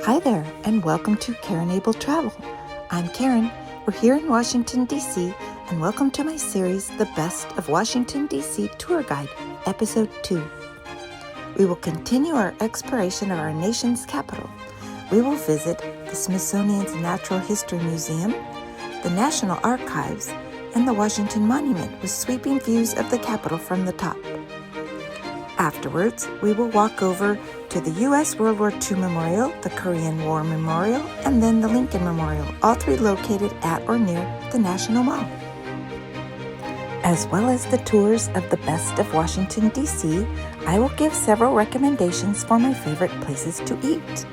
Hi there, and welcome to Karen Able Travel. I'm Karen. We're here in Washington, D.C., and welcome to my series, The Best of Washington, D.C. Tour Guide, Episode 2. We will continue our exploration of our nation's capital. We will visit the Smithsonian's Natural History Museum, the National Archives, and the Washington Monument with sweeping views of the Capitol from the top. Afterwards, we will walk over to the U.S. World War II Memorial, the Korean War Memorial, and then the Lincoln Memorial, all three located at or near the National Mall. As well as the tours of the best of Washington, D.C., I will give several recommendations for my favorite places to eat.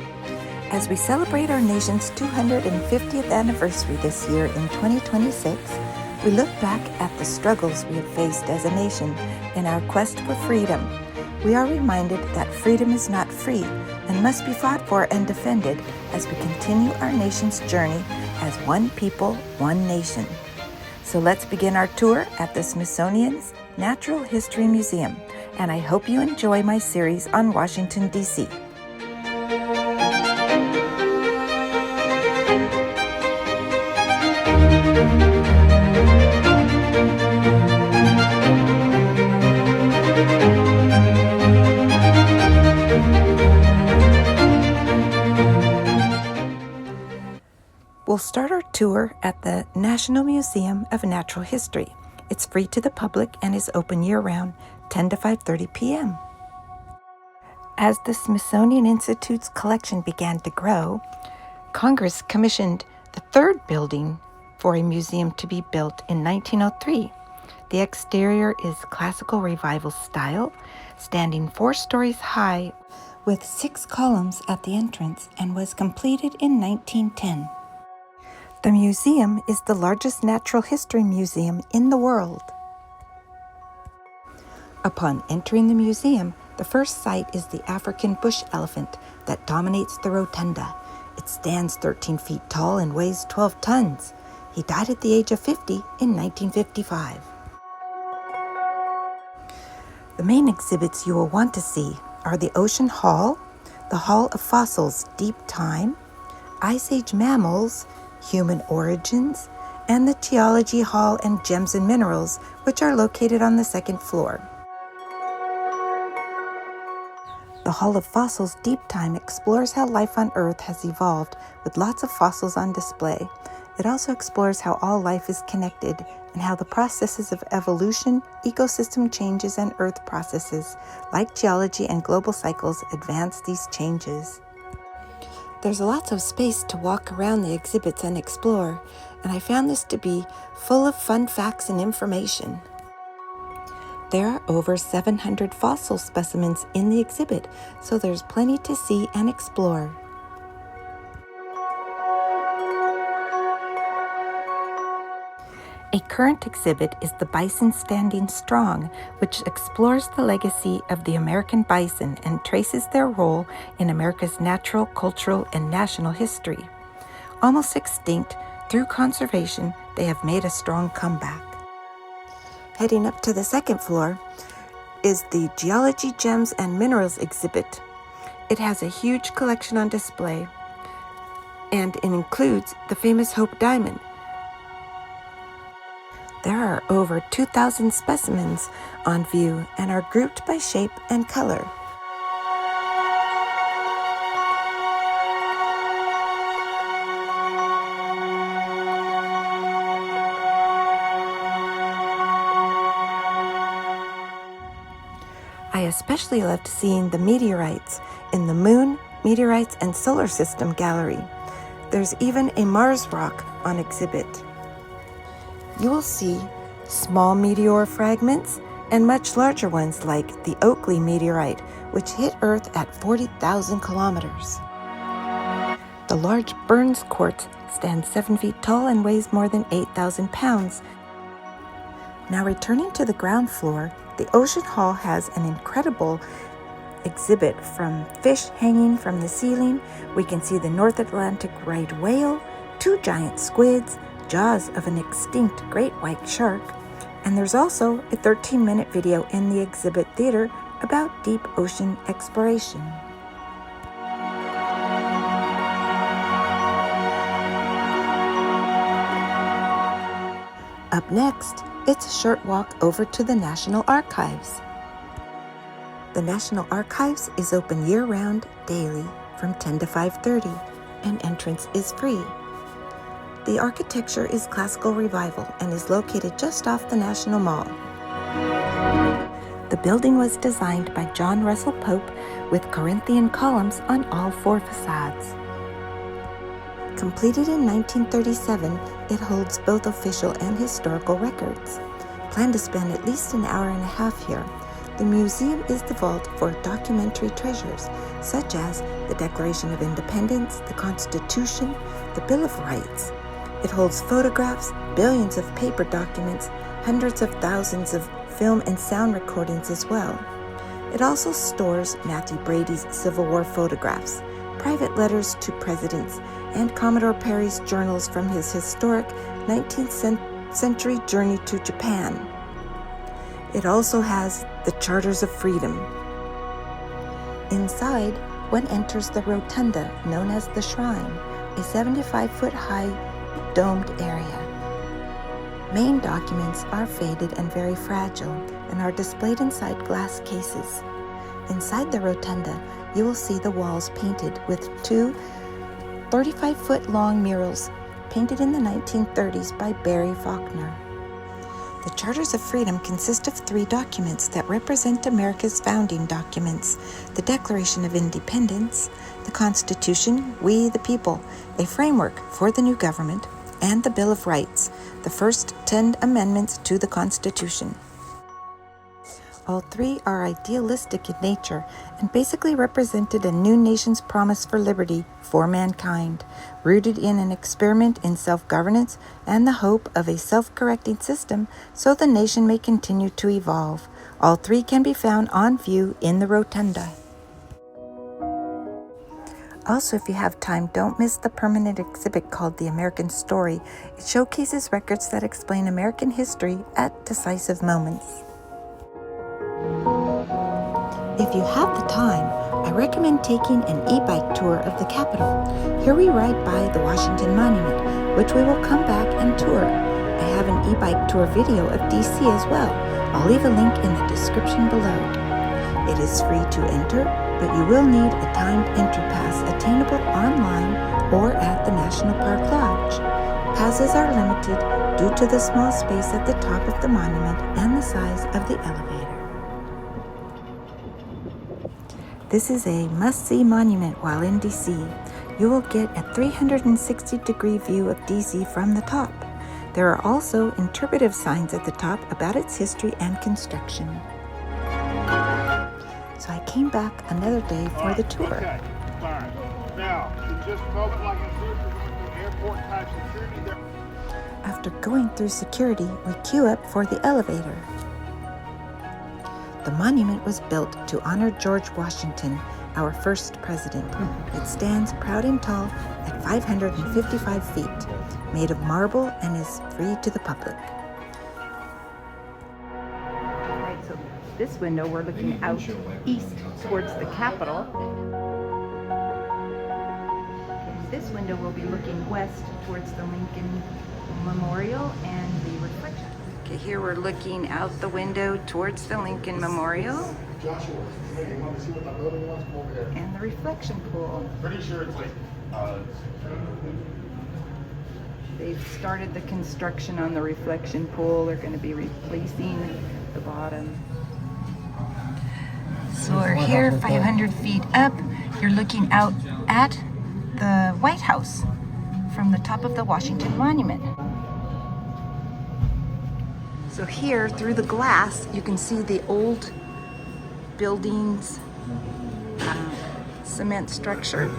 As we celebrate our nation's 250th anniversary this year in 2026, we look back at the struggles we have faced as a nation in our quest for freedom. We are reminded that freedom is not free and must be fought for and defended as we continue our nation's journey as one people, one nation. So let's begin our tour at the Smithsonian's Natural History Museum, and I hope you enjoy my series on Washington, D.C. We'll start our tour at the National Museum of Natural History. It's free to the public and is open year-round, 10 to 5:30 p.m. As the Smithsonian Institute's collection began to grow, Congress commissioned the third building for a museum to be built in 1903. The exterior is classical revival style, standing 4 stories high with 6 columns at the entrance, and was completed in 1910. The museum is the largest natural history museum in the world. Upon entering the museum, the first sight is the African bush elephant that dominates the rotunda. It stands 13 feet tall and weighs 12 tons. He died at the age of 50 in 1955. The main exhibits you will want to see are the Ocean Hall, the Hall of Fossils Deep Time, Ice Age Mammals, Human Origins, and the Geology Hall and Gems and Minerals, which are located on the 2nd floor. The Hall of Fossils Deep Time explores how life on Earth has evolved with lots of fossils on display. It also explores how all life is connected and how the processes of evolution, ecosystem changes, and Earth processes, like geology and global cycles, advance these changes. There's lots of space to walk around the exhibits and explore, and I found this to be full of fun facts and information. There are over 700 fossil specimens in the exhibit, so there's plenty to see and explore. A current exhibit is the Bison Standing Strong, which explores the legacy of the American bison and traces their role in America's natural, cultural, and national history. Almost extinct, through conservation, they have made a strong comeback. Heading up to the 2nd floor is the Geology, Gems, and Minerals exhibit. It has a huge collection on display, and it includes the famous Hope Diamond. There are over 2,000 specimens on view and are grouped by shape and color. I especially loved seeing the meteorites in the Moon, Meteorites, and Solar System gallery. There's even a Mars rock on exhibit. You will see small meteor fragments and much larger ones like the Oakley meteorite, which hit Earth at 40,000 kilometers. The large Burns quartz stands 7 feet tall and weighs more than 8,000 pounds. Now returning to the ground floor, the Ocean Hall has an incredible exhibit from fish hanging from the ceiling. We can see the North Atlantic right whale, 2 giant squids, jaws of an extinct great white shark, and there's also a 13-minute video in the exhibit theater about deep ocean exploration. Up next, it's a short walk over to the National Archives. The National Archives is open year-round, daily, from 10 to 5:30, and entrance is free. The architecture is Classical Revival and is located just off the National Mall. The building was designed by John Russell Pope with Corinthian columns on all 4 facades. Completed in 1937, it holds both official and historical records. Plan to spend at least an hour and a half here. The museum is the vault for documentary treasures, such as the Declaration of Independence, the Constitution, the Bill of Rights. It holds photographs, billions of paper documents, hundreds of thousands of film and sound recordings as well. It also stores Matthew Brady's Civil War photographs, private letters to presidents, and Commodore Perry's journals from his historic 19th century journey to Japan. It also has the Charters of Freedom. Inside, one enters the rotunda known as the Shrine, a 75-foot-high domed area. Main documents are faded and very fragile and are displayed inside glass cases. Inside the rotunda, you will see the walls painted with 2 35-foot-long murals painted in the 1930s by Barry Faulkner. The Charters of Freedom consist of 3 documents that represent America's founding documents: the Declaration of Independence, the Constitution, We the People, a framework for the new government, and the Bill of Rights, the first 10 amendments to the Constitution. All 3 are idealistic in nature and basically represented a new nation's promise for liberty for mankind, rooted in an experiment in self-governance and the hope of a self-correcting system so the nation may continue to evolve. All 3 can be found on view in the rotunda. Also, if you have time, don't miss the permanent exhibit called The American Story. It showcases records that explain American history at decisive moments. If you have the time, I recommend taking an e-bike tour of the Capitol. Here we ride by the Washington Monument, which we will come back and tour. I have an e-bike tour video of DC as well. I'll leave a link in the description below. It is free to enter, but you will need a timed entry pass attainable online or at the National Park Lodge. Passes are limited due to the small space at the top of the monument and the size of the elevator. This is a must-see monument while in DC. You will get a 360-degree view of DC from the top. There are also interpretive signs at the top about its history and construction. So I came back another day for the tour. Okay. All right. Now, in just a moment, like I said, we're going through airport type security there. After going through security, we queue up for the elevator. The monument was built to honor George Washington, our first president. It stands proud and tall at 555 feet, made of marble and is free to the public. Right, so this window we're looking out east towards the Capitol. This window will be looking west towards the Lincoln Memorial and the reflection. Okay, here we're looking out the window towards the Lincoln Memorial and the reflection pool. Pretty sure it's like, They've started the construction on the reflection pool. They're going to be replacing the bottom. So we're here 500 feet up. You're looking out at the White House from the top of the Washington Monument. So here, through the glass, you can see the old building's cement structure.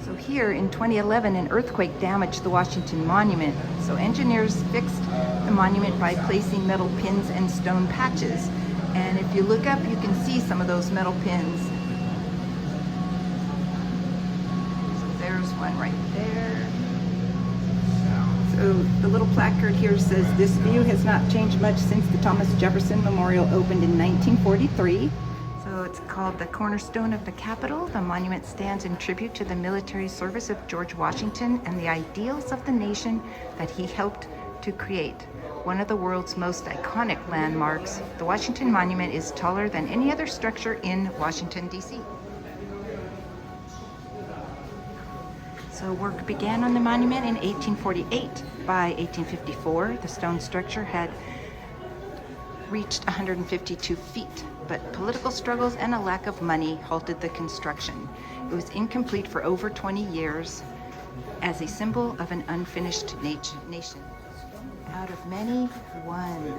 So here in 2011, an earthquake damaged the Washington Monument. So engineers fixed the monument by placing metal pins and stone patches. And if you look up, you can see some of those metal pins. There's one right there. So the little placard here says, "This view has not changed much since the Thomas Jefferson Memorial opened in 1943. So So it's called the Cornerstone of the Capitol. The monument stands in tribute to the military service of George Washington and the ideals of the nation that he helped to create. One of the world's most iconic landmarks, the Washington Monument is taller than any other structure in Washington, D.C. So work began on the monument in 1848. By 1854, the stone structure had reached 152 feet, but political struggles and a lack of money halted the construction. It was incomplete for over 20 years as a symbol of an unfinished nation. Out of many, one.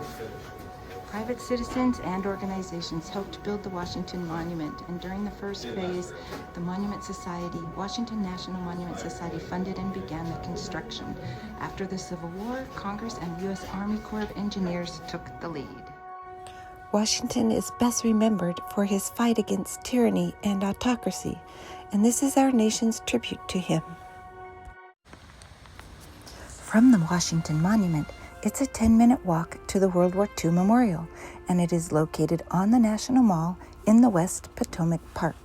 Private citizens and organizations helped build the Washington Monument, and during the first phase, the Monument Society, Washington National Monument Society, funded and began the construction. After the Civil War, Congress and U.S. Army Corps of Engineers took the lead. Washington is best remembered for his fight against tyranny and autocracy, and this is our nation's tribute to him. From the Washington Monument, it's a 10-minute walk to the World War II Memorial, and it is located on the National Mall in the West Potomac Park.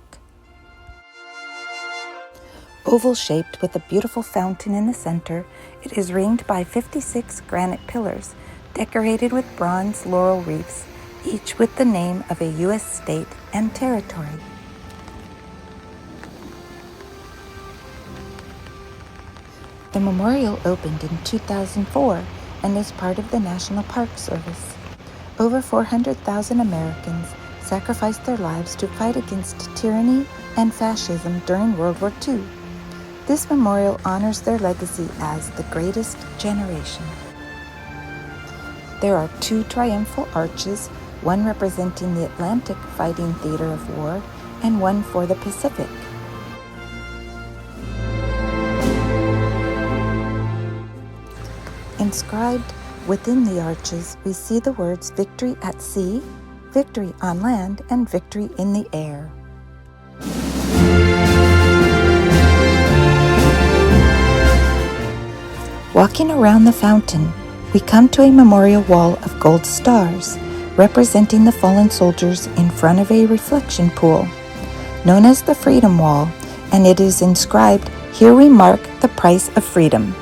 Oval-shaped with a beautiful fountain in the center, it is ringed by 56 granite pillars, decorated with bronze laurel wreaths, each with the name of a U.S. state and territory. The memorial opened in 2004 and is part of the National Park Service. Over 400,000 Americans sacrificed their lives to fight against tyranny and fascism during World War II. This memorial honors their legacy as the greatest generation. There are 2 triumphal arches, one representing the Atlantic fighting theater of war and one for the Pacific. Inscribed within the arches, we see the words victory at sea, victory on land, and victory in the air. Walking around the fountain, we come to a memorial wall of gold stars, representing the fallen soldiers in front of a reflection pool, known as the Freedom Wall, and it is inscribed, "Here we mark the price of freedom."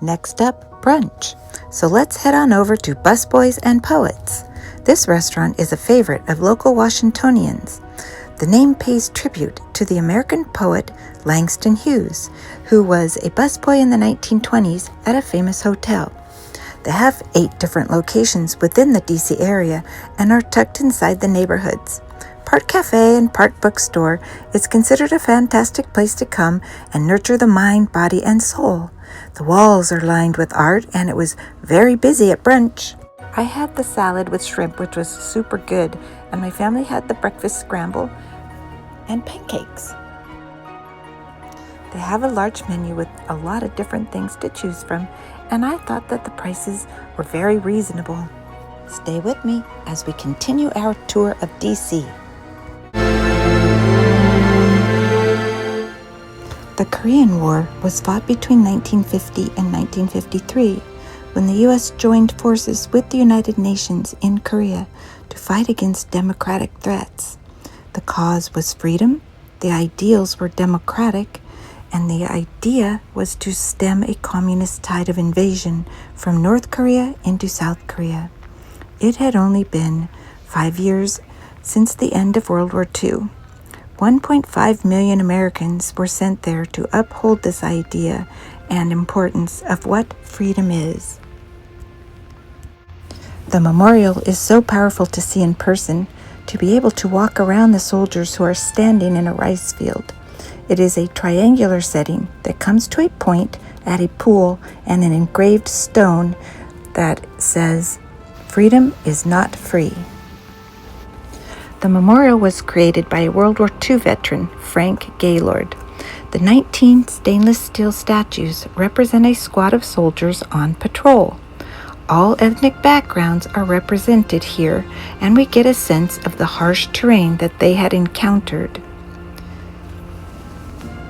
Next up, brunch. So let's head on over to Busboys and Poets. This restaurant is a favorite of local Washingtonians. The name pays tribute to the American poet Langston Hughes, who was a busboy in the 1920s at a famous hotel. They have 8 different locations within the DC area and are tucked inside the neighborhoods. Part cafe and part bookstore, it's considered a fantastic place to come and nurture the mind, body, and soul. The walls are lined with art, and it was very busy at brunch. I had the salad with shrimp, which was super good, and my family had the breakfast scramble and pancakes. They have a large menu with a lot of different things to choose from, and I thought that the prices were very reasonable. Stay with me as we continue our tour of DC. The Korean War was fought between 1950 and 1953, when the U.S. joined forces with the United Nations in Korea to fight against democratic threats. The cause was freedom, the ideals were democratic, and the idea was to stem a communist tide of invasion from North Korea into South Korea. It had only been 5 years since the end of World War II. 1.5 million Americans were sent there to uphold this idea and importance of what freedom is. The memorial is so powerful to see in person, to be able to walk around the soldiers who are standing in a rice field. It is a triangular setting that comes to a point at a pool and an engraved stone that says, "Freedom is not free." The memorial was created by a World War II veteran, Frank Gaylord. The 19 stainless steel statues represent a squad of soldiers on patrol. All ethnic backgrounds are represented here, and we get a sense of the harsh terrain that they had encountered.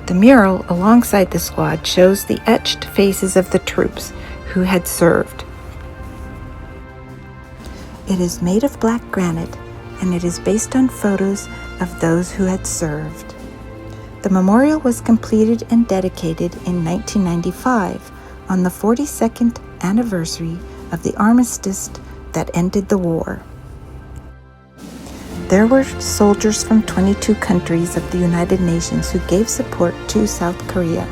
The mural alongside the squad shows the etched faces of the troops, who had served. It is made of black granite, and it is based on photos of those who had served. The memorial was completed and dedicated in 1995 on the 42nd anniversary of the armistice that ended the war. There were soldiers from 22 countries of the United Nations who gave support to South Korea.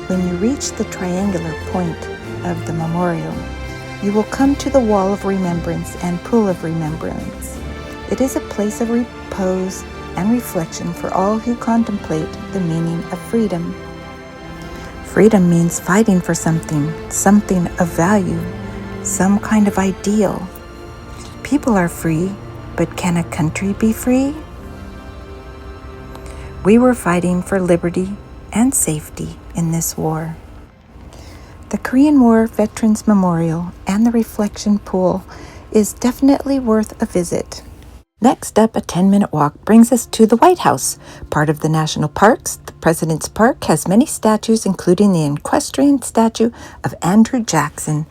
When you reach the triangular point of the memorial, you will come to the Wall of Remembrance and Pool of Remembrance. It is a place of repose and reflection for all who contemplate the meaning of freedom. Freedom means fighting for something of value, some kind of ideal. People are free, but can a country be free? We were fighting for liberty and safety in this war. The Korean War Veterans Memorial and the Reflection Pool is definitely worth a visit. Next up, a 10-minute walk brings us to the White House. Part of the national parks, the President's Park has many statues, including the equestrian statue of Andrew Jackson.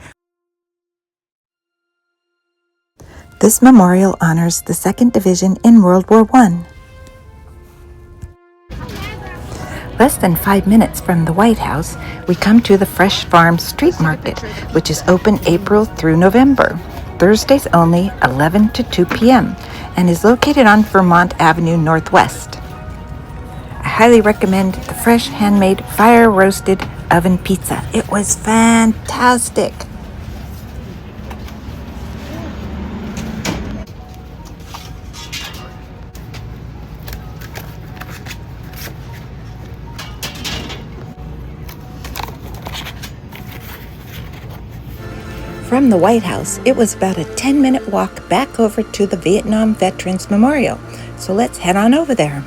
This memorial honors the 2nd Division in World War I. Less than 5 minutes from the White House, we come to the Fresh Farm Street Market, which is open April through November, Thursdays only, 11 to 2 p.m., and is located on Vermont Avenue Northwest. I highly recommend the fresh, handmade, fire-roasted oven pizza. It was fantastic. From the White House, it was about a 10-minute walk back over to the Vietnam Veterans Memorial, so let's head on over there.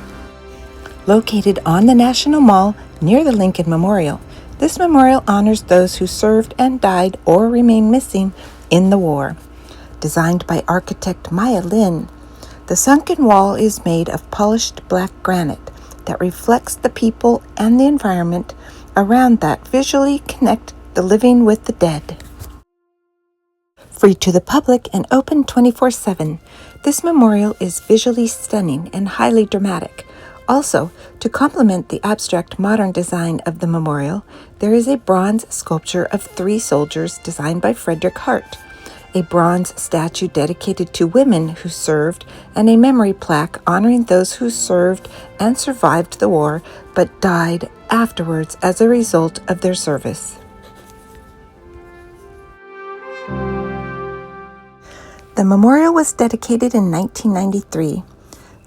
Located on the National Mall near the Lincoln Memorial, this memorial honors those who served and died or remained missing in the war. Designed by architect Maya Lin, the sunken wall is made of polished black granite that reflects the people and the environment around that visually connect the living with the dead. Free to the public and open 24/7, this memorial is visually stunning and highly dramatic. Also, to complement the abstract modern design of the memorial, there is a bronze sculpture of 3 soldiers designed by Frederick Hart, a bronze statue dedicated to women who served, and a memory plaque honoring those who served and survived the war but died afterwards as a result of their service. The memorial was dedicated in 1993.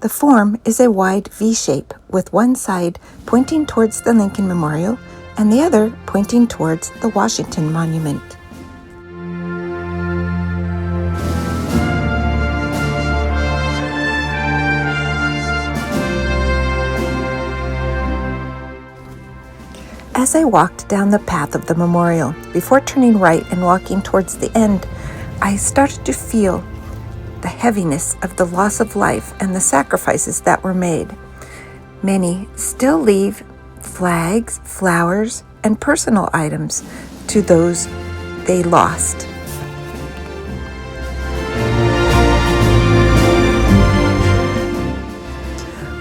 The form is a wide V shape with one side pointing towards the Lincoln Memorial and the other pointing towards the Washington Monument. As I walked down the path of the memorial, before turning right and walking towards the end, I started to feel the heaviness of the loss of life and the sacrifices that were made. Many still leave flags, flowers, and personal items to those they lost.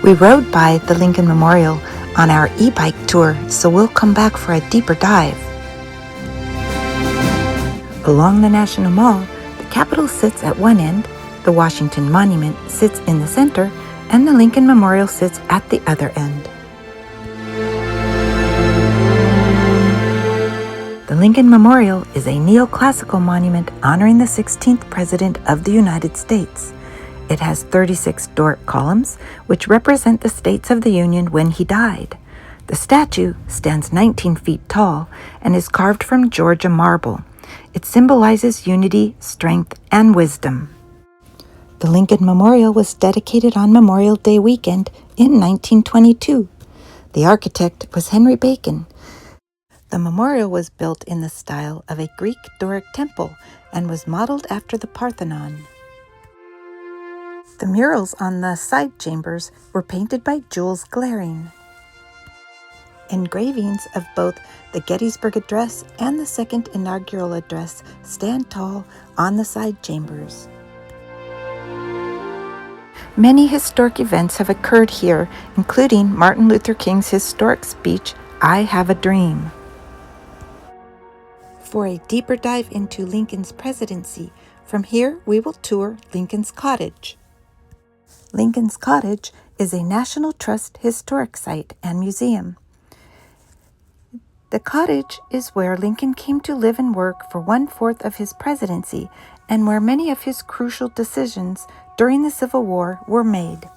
We rode by the Lincoln Memorial on our e-bike tour, so we'll come back for a deeper dive. Along the National Mall, the Capitol sits at one end, the Washington Monument sits in the center, and the Lincoln Memorial sits at the other end. The Lincoln Memorial is a neoclassical monument honoring the 16th President of the United States. It has 36 Doric columns, which represent the states of the Union when he died. The statue stands 19 feet tall and is carved from Georgia marble. It symbolizes unity, strength, and wisdom. The Lincoln Memorial was dedicated on Memorial Day weekend in 1922. The architect was Henry Bacon. The memorial was built in the style of a Greek Doric temple and was modeled after the Parthenon. The murals on the side chambers were painted by Jules Glaring. Engravings of both the Gettysburg Address and the Second Inaugural Address stand tall on the side chambers. Many historic events have occurred here, including Martin Luther King's historic speech, "I Have a Dream." For a deeper dive into Lincoln's presidency, from here we will tour Lincoln's Cottage. Lincoln's Cottage is a National Trust historic site and museum. The cottage is where Lincoln came to live and work for 1/4 of his presidency and where many of his crucial decisions during the Civil War were made.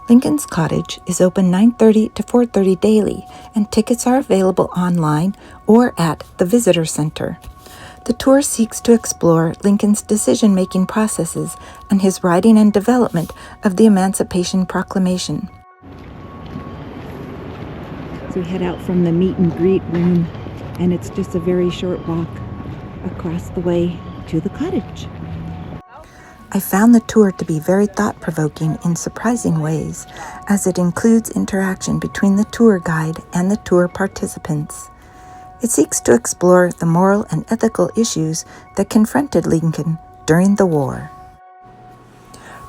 Lincoln's Cottage is open 9:30 to 4:30 daily, and tickets are available online or at the Visitor Center. The tour seeks to explore Lincoln's decision-making processes and his writing and development of the Emancipation Proclamation. So we head out from the meet and greet room, and it's just a very short walk across the way to the cottage. I found the tour to be very thought-provoking in surprising ways, as it includes interaction between the tour guide and the tour participants. It seeks to explore the moral and ethical issues that confronted Lincoln during the war.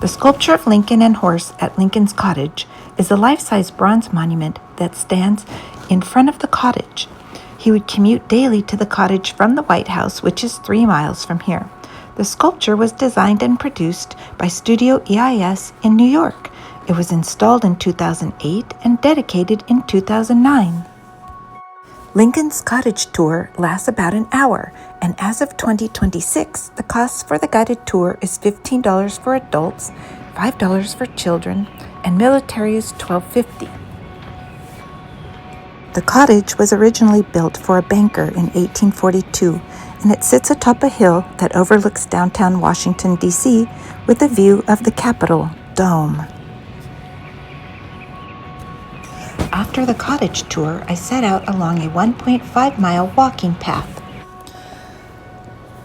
The sculpture of Lincoln and horse at Lincoln's Cottage is a life-size bronze monument that stands in front of the cottage. He would commute daily to the cottage from the White House, which is 3 miles from here. The sculpture was designed and produced by Studio EIS in New York. It was installed in 2008 and dedicated in 2009. Lincoln's Cottage tour lasts about an hour, and as of 2026, the cost for the guided tour is $15 for adults, $5 for children, and military is $12.50. The cottage was originally built for a banker in 1842, and it sits atop a hill that overlooks downtown Washington, D.C., with a view of the Capitol Dome. After the cottage tour, I set out along a 1.5-mile walking path.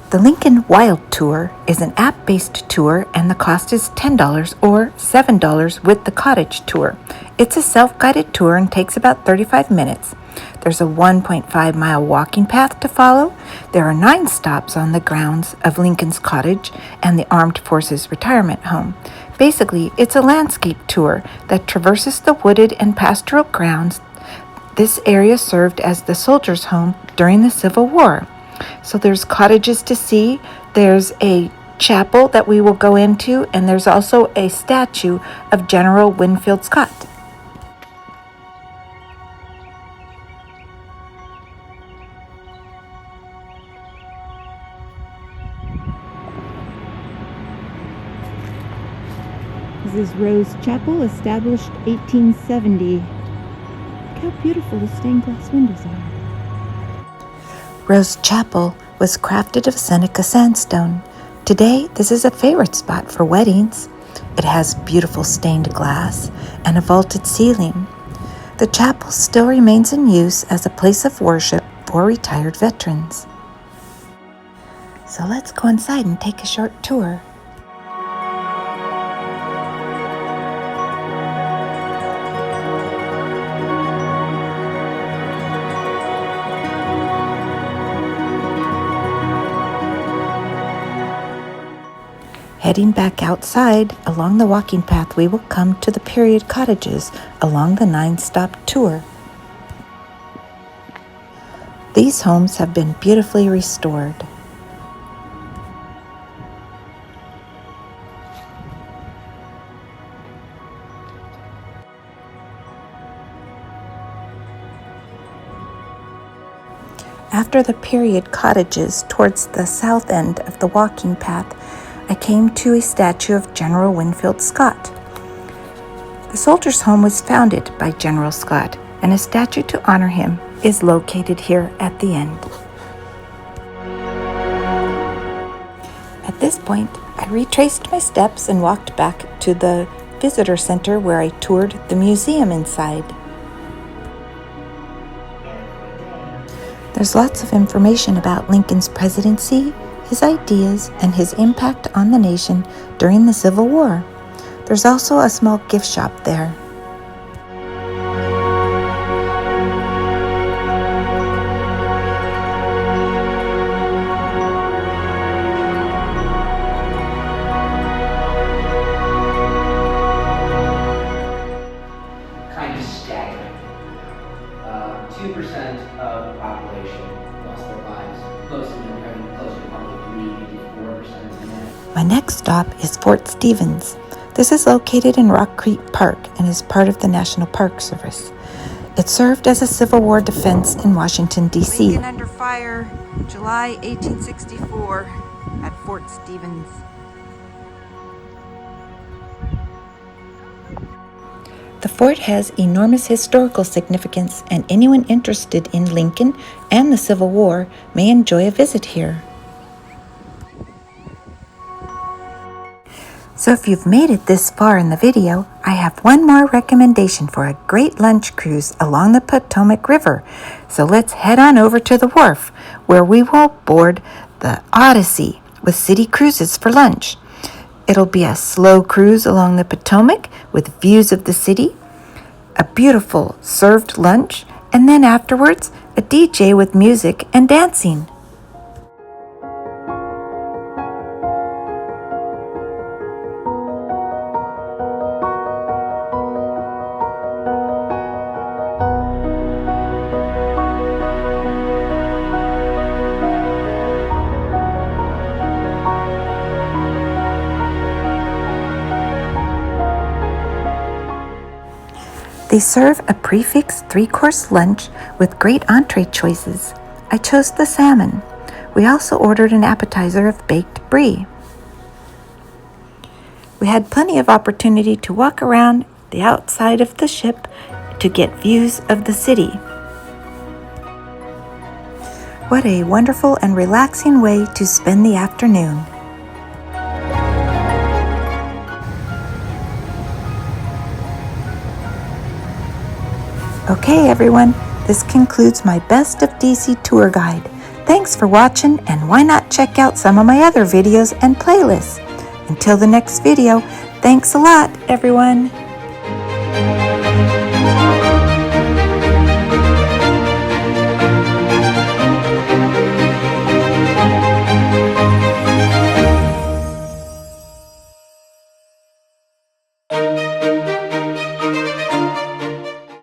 The Lincoln Wild Tour is an app-based tour, and the cost is $10 or $7 with the cottage tour. It's a self-guided tour and takes about 35 minutes. There's a 1.5-mile walking path to follow. There are 9 stops on the grounds of Lincoln's Cottage and the Armed Forces Retirement Home. Basically, it's a landscape tour that traverses the wooded and pastoral grounds. This area served as the soldiers' home during the Civil War. So there's cottages to see, there's a chapel that we will go into, and there's also a statue of General Winfield Scott. This is Rose Chapel, established 1870. Look how beautiful the stained glass windows are. Rose Chapel was crafted of Seneca sandstone. Today, this is a favorite spot for weddings. It has beautiful stained glass and a vaulted ceiling. The chapel still remains in use as a place of worship for retired veterans. So let's go inside and take a short tour. Heading back outside, along the walking path, we will come to the period cottages along the 9-stop tour. These homes have been beautifully restored. After the period cottages, towards the south end of the walking path, I came to a statue of General Winfield Scott. The Soldiers' Home was founded by General Scott, and a statue to honor him is located here at the end. At this point, I retraced my steps and walked back to the visitor center where I toured the museum inside. There's lots of information about Lincoln's presidency, his ideas, and his impact on the nation during the Civil War. There's also a small gift shop there. 2% of the population lost their lives, close to probably 3 to 4%. My next stop is Fort Stevens. This is located in Rock Creek Park and is part of the National Park Service. It served as a Civil War defense in Washington, D.C. Lincoln under fire, July 1864 at Fort Stevens. The fort has enormous historical significance, and anyone interested in Lincoln and the Civil War may enjoy a visit here. So if you've made it this far in the video, I have one more recommendation for a great lunch cruise along the Potomac River. So let's head on over to the wharf, where we will board the Odyssey with City Cruises for lunch. It'll be a slow cruise along the Potomac with views of the city, a beautiful served lunch, and then afterwards, a DJ with music and dancing. They serve a prix-fixe 3-course lunch with great entree choices. I chose the salmon. We also ordered an appetizer of baked brie. We had plenty of opportunity to walk around the outside of the ship to get views of the city. What a wonderful and relaxing way to spend the afternoon. Okay, everyone, this concludes my Best of DC tour guide. Thanks for watching, and why not check out some of my other videos and playlists. Until the next video, thanks a lot, everyone.